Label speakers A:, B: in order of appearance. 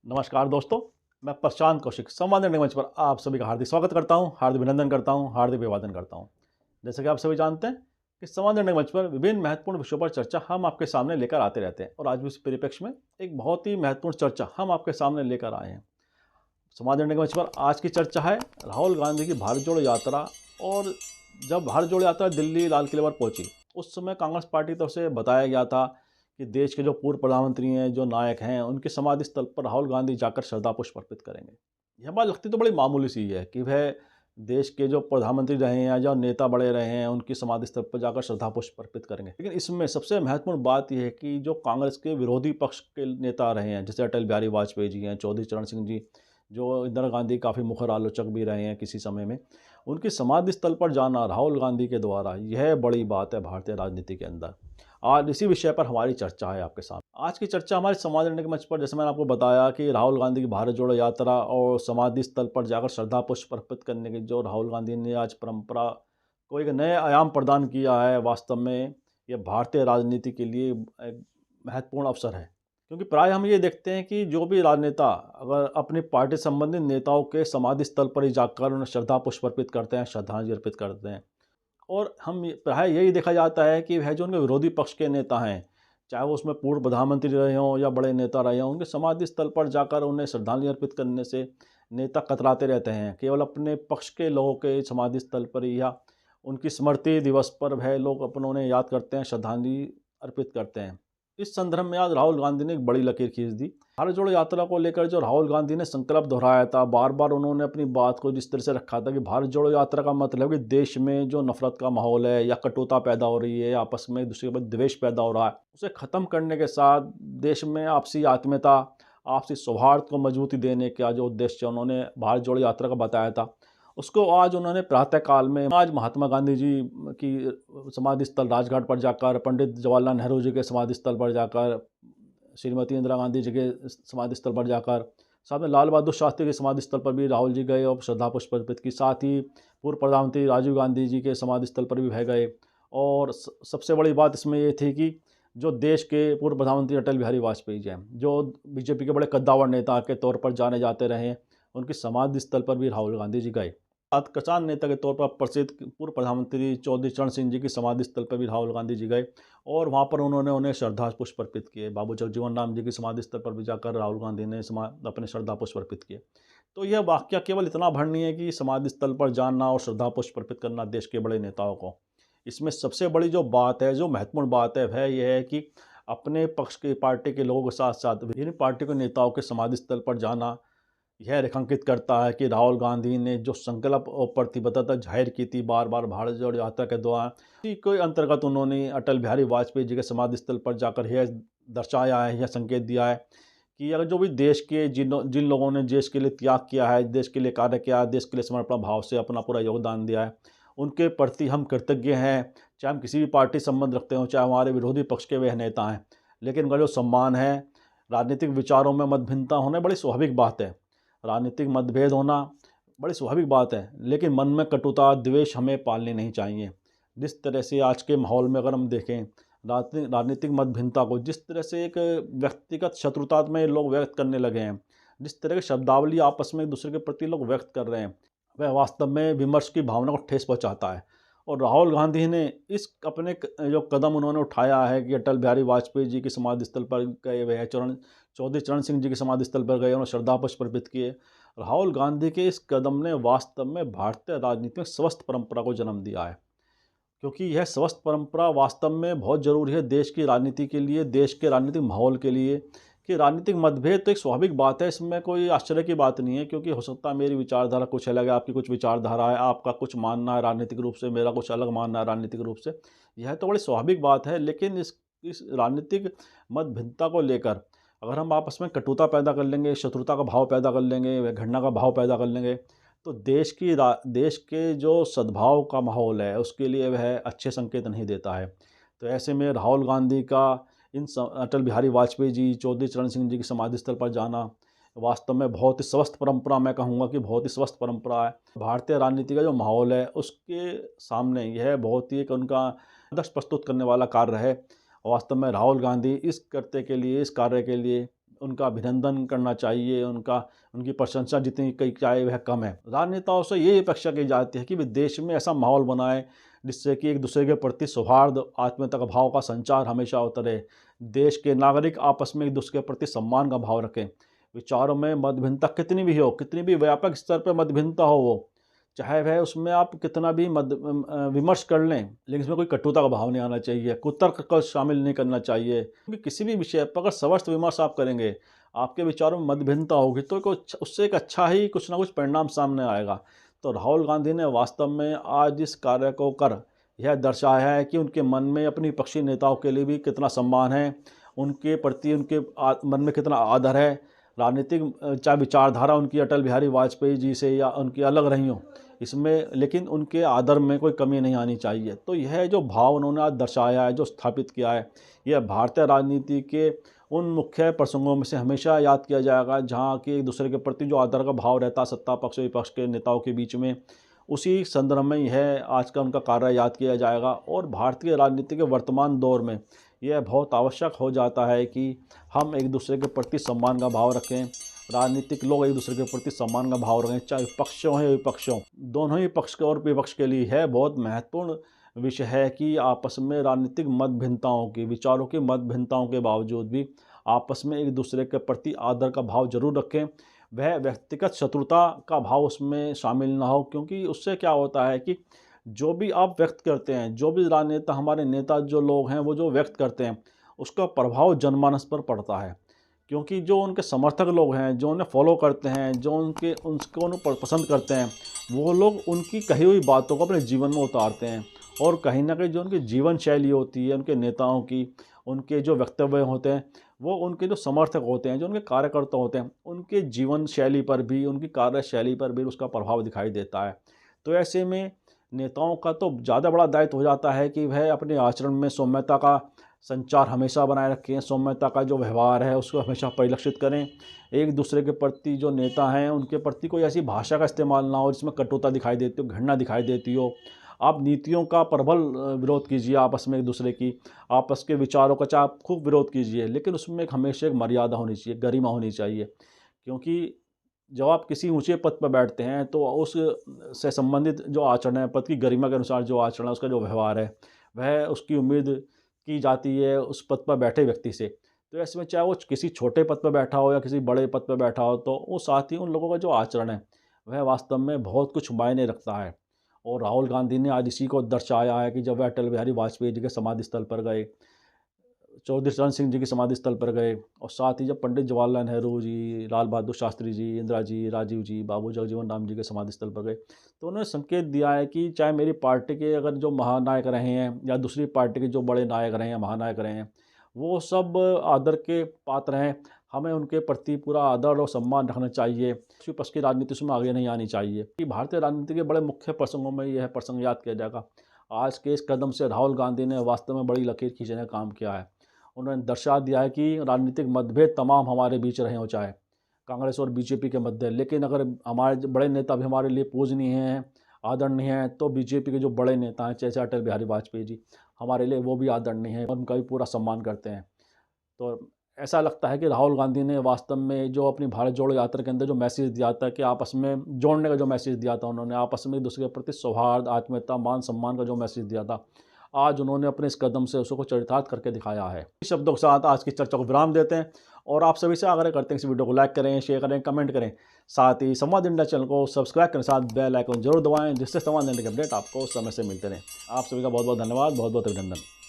A: नमस्कार दोस्तों, मैं प्रशांत कौशिक संवाद मंच पर आप सभी का हार्दिक स्वागत करता हूं, हार्दिक अभिनंदन करता हूं, हार्दिक अभिवादन करता हूं। जैसे कि आप सभी जानते हैं कि संवाद मंच पर विभिन्न महत्वपूर्ण विषयों पर चर्चा हम आपके सामने लेकर आते रहते हैं और आज भी उस परिप्रेक्ष्य में एक बहुत ही महत्वपूर्ण चर्चा हम आपके सामने लेकर आए हैं। संवाद मंच पर आज की चर्चा है राहुल गांधी की भारत जोड़ो यात्रा। और जब भारत जोड़ो यात्रा दिल्ली लाल किले पर पहुंची, उस समय कांग्रेस पार्टी की तरफ से बताया गया था कि देश के जो पूर्व प्रधानमंत्री हैं, जो नायक हैं, उनके समाधि स्थल पर राहुल गांधी जाकर श्रद्धा पुष्प अर्पित करेंगे। यह बात लगती तो बड़ी मामूली सी है कि वह देश के जो प्रधानमंत्री रहे हैं या जो नेता बड़े रहे हैं, उनकी समाधि स्थल पर जाकर श्रद्धा पुष्प अर्पित करेंगे। लेकिन इसमें सबसे महत्वपूर्ण बात यह है कि जो कांग्रेस के विरोधी पक्ष के नेता रहे हैं, जैसे अटल बिहारी वाजपेयी जी हैं, चौधरी चरण सिंह जी, जो इंदिरा गांधी काफ़ी मुखर आलोचक भी रहे हैं किसी समय में, उनकी समाधि स्थल पर जाना राहुल गांधी के द्वारा, यह बड़ी बात है भारतीय राजनीति के अंदर। आज इसी विषय पर हमारी चर्चा है आपके सामने। आज की चर्चा हमारे समाज निर्णय के मंच पर, जैसे मैंने आपको बताया कि राहुल गांधी की भारत जोड़ो यात्रा और समाधि स्थल पर जाकर श्रद्धा पुष्प अर्पित करने की जो राहुल गांधी ने आज परंपरा को एक नए आयाम प्रदान किया है, वास्तव में यह भारतीय राजनीति के लिए एक महत्वपूर्ण अवसर है। क्योंकि प्राय हम ये देखते हैं कि जो भी राजनेता अगर अपनी पार्टी संबंधित नेताओं के समाधि स्थल पर ही जाकर उन्हें श्रद्धा पुष्प अर्पित करते हैं, श्रद्धांजलि अर्पित करते हैं, और हम प्राय यही देखा जाता है कि वह जो उनके विरोधी पक्ष के नेता हैं, चाहे वो उसमें पूर्व प्रधानमंत्री रहे हों या बड़े नेता रहे हों, उनके समाधि स्थल पर जाकर उन्हें श्रद्धांजलि अर्पित करने से नेता कतराते रहते हैं। केवल अपने पक्ष के लोगों के समाधि स्थल पर या उनकी स्मृति दिवस पर वह लोग उन्हें याद करते हैं, श्रद्धांजलि अर्पित करते हैं। इस संदर्भ में आज राहुल गांधी ने एक बड़ी लकीर खींच दी। भारत जोड़ो यात्रा को लेकर जो राहुल गांधी ने संकल्प दोहराया था, बार बार उन्होंने अपनी बात को जिस तरह से रखा था कि भारत जोड़ो यात्रा का मतलब कि देश में जो नफरत का माहौल है या कटुता पैदा हो रही है, आपस में एक दूसरे के प्रति द्वेष पैदा हो रहा है, उसे ख़त्म करने के साथ देश में आपसी आत्मीयता, आपसी सौहार्द को मजबूती देने का जो उद्देश्य उन्होंने भारत जोड़ो यात्रा का बताया था, उसको आज उन्होंने प्रातःकाल में आज महात्मा गांधी जी की समाधि स्थल राजघाट पर जाकर, पंडित जवाहरलाल नेहरू जी के समाधि स्थल पर जाकर, श्रीमती इंदिरा गांधी जी के समाधि स्थल पर जाकर, साथ में लाल बहादुर शास्त्री के समाधि स्थल पर भी राहुल जी गए और श्रद्धा पुष्प अर्पित की। साथ ही पूर्व प्रधानमंत्री राजीव गांधी जी के समाधि स्थल पर भी वह गए। और सबसे बड़ी बात इसमें ये थी कि जो देश के पूर्व प्रधानमंत्री अटल बिहारी वाजपेयी जी हैं, जो बीजेपी के बड़े कद्दावर नेता के तौर पर जाने जाते रहे हैं, उनकी समाधि स्थल पर भी राहुल गांधी जी गए। किसान नेता के तौर पर प्रसिद्ध पूर्व प्रधानमंत्री चौधरी चरण सिंह जी की समाधि स्थल पर भी राहुल गांधी जी गए और वहाँ पर उन्होंने उन्हें श्रद्धा पुष्प अर्पित किए। बाबू जगजीवन राम जी की समाधि स्थल पर भी जाकर राहुल गांधी ने अपने श्रद्धा पुष्प अर्पित किए। तो यह वाक्य केवल इतना भर नहीं है कि समाधि स्थल पर जाना और श्रद्धा पुष्प अर्पित करना देश के बड़े नेताओं को। इसमें सबसे बड़ी जो बात है, जो महत्वपूर्ण बात है, वह यह है कि अपने पक्ष की पार्टी के लोगों के साथ साथ विभिन्न पार्टी के नेताओं के समाधि स्थल पर जाना यह रेखांकित करता है कि राहुल गांधी ने जो संकल्प और प्रतिबद्धता जाहिर की थी बार बार भारत जोड़ो यात्रा के दौरान, इसी के अंतर्गत उन्होंने अटल बिहारी वाजपेयी जी के समाधि स्थल पर जाकर यह दर्शाया है, यह संकेत दिया है कि अगर जो भी देश के जिन जिन लोगों ने देश के लिए त्याग किया है, देश के लिए कार्य किया है, देश के लिए समर्पण भाव से अपना पूरा योगदान दिया है, उनके प्रति हम कृतज्ञ हैं। चाहे हम किसी भी पार्टी संबंध रखते हों, चाहे हमारे विरोधी पक्ष के वह नेता हैं, लेकिन उनका जो सम्मान है, राजनीतिक विचारों में मतभिन्नता होना बड़ी स्वाभाविक बात है, राजनीतिक मतभेद होना बड़ी स्वाभाविक बात है, लेकिन मन में कटुता, द्वेष हमें पालने नहीं चाहिए। जिस तरह से आज के माहौल में अगर हम देखें राजनीतिक मतभिन्नता को, जिस तरह से एक व्यक्तिगत शत्रुता में लोग व्यक्त करने लगे हैं, जिस तरह की शब्दावली आपस में एक दूसरे के प्रति लोग व्यक्त कर रहे हैं, वह वास्तव में विमर्श की भावना को ठेस पहुँचाता है। और राहुल गांधी ने इस अपने जो कदम उन्होंने उठाया है कि अटल बिहारी वाजपेयी जी की समाधि स्थल पर गए, वह चौधरी चरण सिंह जी की समाधि स्थल पर गए, उन्होंने श्रद्धा पुष्प अर्पित किए। राहुल गांधी के इस कदम ने वास्तव में भारतीय राजनीति में स्वस्थ परंपरा को जन्म दिया है, क्योंकि यह स्वस्थ परंपरा वास्तव में बहुत ज़रूरी है देश की राजनीति के लिए, देश के राजनीतिक माहौल के लिए। कि राजनीतिक मतभेद तो एक स्वाभाविक बात है, इसमें कोई आश्चर्य की बात नहीं है, क्योंकि हो सकता है मेरी विचारधारा कुछ अलग है, आपकी कुछ विचारधारा है, आपका कुछ मानना है राजनीतिक रूप से, मेरा कुछ अलग मानना है राजनीतिक रूप से। यह तो बड़ी स्वाभाविक बात है, लेकिन इस राजनीतिक मतभिन्नता को लेकर अगर हम आपस में कटुता पैदा कर लेंगे, शत्रुता का भाव पैदा कर लेंगे, वह घृणा का भाव पैदा कर लेंगे, तो देश के जो सद्भाव का माहौल है उसके लिए वह अच्छे संकेत नहीं देता है। तो ऐसे में राहुल गांधी का अटल बिहारी वाजपेयी जी, चौधरी चरण सिंह जी की समाधि स्थल पर जाना वास्तव में बहुत ही स्वस्थ परंपरा, मैं कहूँगा कि बहुत ही स्वस्थ परंपरा है। भारतीय राजनीति का जो माहौल है उसके सामने यह बहुत ही एक उनका आदर्श प्रस्तुत करने वाला कार्य है। वास्तव में राहुल गांधी इस कार्य के लिए उनका अभिनंदन करना चाहिए, उनकी प्रशंसा जितनी कही जाए वह कम है। राजनेताओं से ये अपेक्षा की जाती है कि वे देश में ऐसा माहौल बनाएं जिससे कि एक दूसरे के प्रति सौहार्द, आत्मीयता का भाव का संचार हमेशा होता रहे। देश के नागरिक आपस में एक दूसरे के प्रति सम्मान का भाव रखें। विचारों में मतभिन्नता कितनी भी हो, कितनी भी व्यापक स्तर पर मतभिन्नता हो, वो चाहे वह उसमें आप कितना भी विमर्श कर लें, लेकिन इसमें कोई कटुता का भाव नहीं आना चाहिए, कुतर्क को शामिल नहीं करना चाहिए। क्योंकि किसी भी विषय पर अगर स्वस्थ विमर्श आप करेंगे, आपके विचारों में मतभिन्नता होगी, तो उससे एक अच्छा ही कुछ ना कुछ परिणाम सामने आएगा। तो राहुल गांधी ने वास्तव में आज इस कार्य को कर यह दर्शाया है कि उनके मन में अपनी विपक्षी नेताओं के लिए भी कितना सम्मान है, उनके प्रति उनके मन में कितना आदर है। राजनीतिक चाहे विचारधारा उनकी अटल बिहारी वाजपेयी जी से या उनकी अलग रही हो इसमें, लेकिन उनके आदर में कोई कमी नहीं आनी चाहिए। तो यह जो भाव उन्होंने आज दर्शाया है, जो स्थापित किया है, यह भारतीय राजनीति के उन मुख्य प्रसंगों में से हमेशा याद किया जाएगा जहाँ कि एक दूसरे के प्रति जो आदर का भाव रहता है सत्ता पक्ष और विपक्ष के नेताओं के बीच में, उसी संदर्भ में यह आज का उनका कार्य याद किया जाएगा। और भारतीय राजनीति के वर्तमान दौर में यह बहुत आवश्यक हो जाता है कि हम एक दूसरे के प्रति सम्मान का भाव रखें, राजनीतिक लोग एक दूसरे के प्रति सम्मान का भाव रखें, चाहे पक्षों है विपक्षों, दोनों ही पक्ष और विपक्ष के लिए है बहुत महत्वपूर्ण विषय है कि आपस में राजनीतिक मतभिन्नताओं की, विचारों की मतभिन्नताओं के बावजूद भी आपस में एक दूसरे के प्रति आदर का भाव जरूर रखें। वह व्यक्तिगत शत्रुता का भाव उसमें शामिल ना हो, क्योंकि उससे क्या होता है कि जो भी आप व्यक्त करते हैं, जो भी राजनेता, हमारे नेता जो लोग हैं, वो जो व्यक्त करते हैं, उसका प्रभाव जनमानस पर पड़ता है। क्योंकि जो उनके समर्थक लोग हैं, जो उन्हें फॉलो करते हैं, जो उनको पसंद करते हैं, वो लोग उनकी कही हुई बातों को अपने जीवन में उतारते हैं। और कहीं ना कहीं जो उनकी जीवन शैली होती है, उनके नेताओं की, उनके जो वक्तव्य होते हैं, वो उनके जो समर्थक होते हैं, जो उनके कार्यकर्ता होते हैं, उनके जीवन शैली पर भी, उनकी कार्यशैली पर भी उसका प्रभाव दिखाई देता है। तो ऐसे में नेताओं का तो ज़्यादा बड़ा दायित्व हो जाता है कि वह अपने आचरण में सौम्यता का संचार हमेशा बनाए रखें, सौम्यता का जो व्यवहार है उसको हमेशा परिलक्षित करें। एक दूसरे के प्रति जो नेता हैं उनके प्रति कोई ऐसी भाषा का इस्तेमाल ना हो जिसमें कटुता दिखाई देती हो, घृणा दिखाई देती हो। आप नीतियों का प्रबल विरोध कीजिए, आपस में एक दूसरे की, आपस के विचारों का चाहे आप खूब विरोध कीजिए, लेकिन उसमें हमेशा एक मर्यादा होनी चाहिए, गरिमा होनी चाहिए। क्योंकि जब आप किसी ऊंचे पद पर बैठते हैं तो उस से संबंधित जो आचरण है, पद की गरिमा के अनुसार जो आचरण है, उसका जो व्यवहार है, वह उसकी उम्मीद की जाती है उस पद पर बैठे व्यक्ति से। तो ऐसे में चाहे वो किसी छोटे पद पर बैठा हो या किसी बड़े पद पर बैठा हो, तो वो साथ ही उन लोगों का जो आचरण है वह वास्तव में बहुत कुछ मायने रखता है। और राहुल गांधी ने आज इसी को दर्शाया है कि जब वह अटल बिहारी वाजपेयी जी के समाधि स्थल पर गए, चौधरी चरण सिंह जी के समाधि स्थल पर गए, और साथ ही जब पंडित जवाहरलाल नेहरू जी, लाल बहादुर शास्त्री जी, इंदिरा जी, राजीव जी, बाबू जगजीवन राम जी के समाधि स्थल पर गए, तो उन्होंने संकेत दिया है कि चाहे मेरी पार्टी के अगर जो महानायक रहे हैं या दूसरी पार्टी के जो बड़े नायक रहे हैं, महानायक रहे हैं, वो सब आदर के पात्र हैं। हमें उनके प्रति पूरा आदर और सम्मान रखना चाहिए। विपक्ष की राजनीति उसमें आगे नहीं आनी चाहिए। कि भारतीय राजनीति के बड़े मुख्य प्रसंगों में यह प्रसंग याद किया जाएगा। आज के इस कदम से राहुल गांधी ने वास्तव में बड़ी लकीर खींचने का काम किया है। उन्होंने दर्शा दिया है कि राजनीतिक मतभेद तमाम हमारे बीच रहे हो, चाहे कांग्रेस और बीजेपी के मध्य, लेकिन अगर हमारे बड़े नेता भी हमारे लिए पूजनीय हैं, आदरणीय हैं, तो बीजेपी के जो बड़े नेता हैं जैसे अटल बिहारी वाजपेयी जी, हमारे लिए वो भी आदरणीय हैं और उनका भी पूरा सम्मान करते हैं। तो ऐसा लगता है कि राहुल गांधी ने वास्तव में जो अपनी भारत जोड़ो यात्रा के अंदर जो मैसेज दिया था कि आपस में जोड़ने का जो मैसेज दिया था, उन्होंने आपस में एक दूसरे के प्रति सौहार्द, आत्मीयता, मान सम्मान का जो मैसेज दिया था, आज उन्होंने अपने इस कदम से उसको चरितार्थ करके दिखाया है। इस शब्दों के साथ आज की चर्चा को विराम देते हैं और आप सभी से आग्रह करते हैं इस वीडियो को लाइक करें, शेयर करें, कमेंट करें, साथ ही संवाद इंडिया चैनल को सब्सक्राइब करें, साथ बेल आइकन जरूर दबाएं जिससे संवाद इंडिया के अपडेट आपको समय से मिलते रहें। आप सभी का बहुत बहुत धन्यवाद, बहुत बहुत अभिनंदन।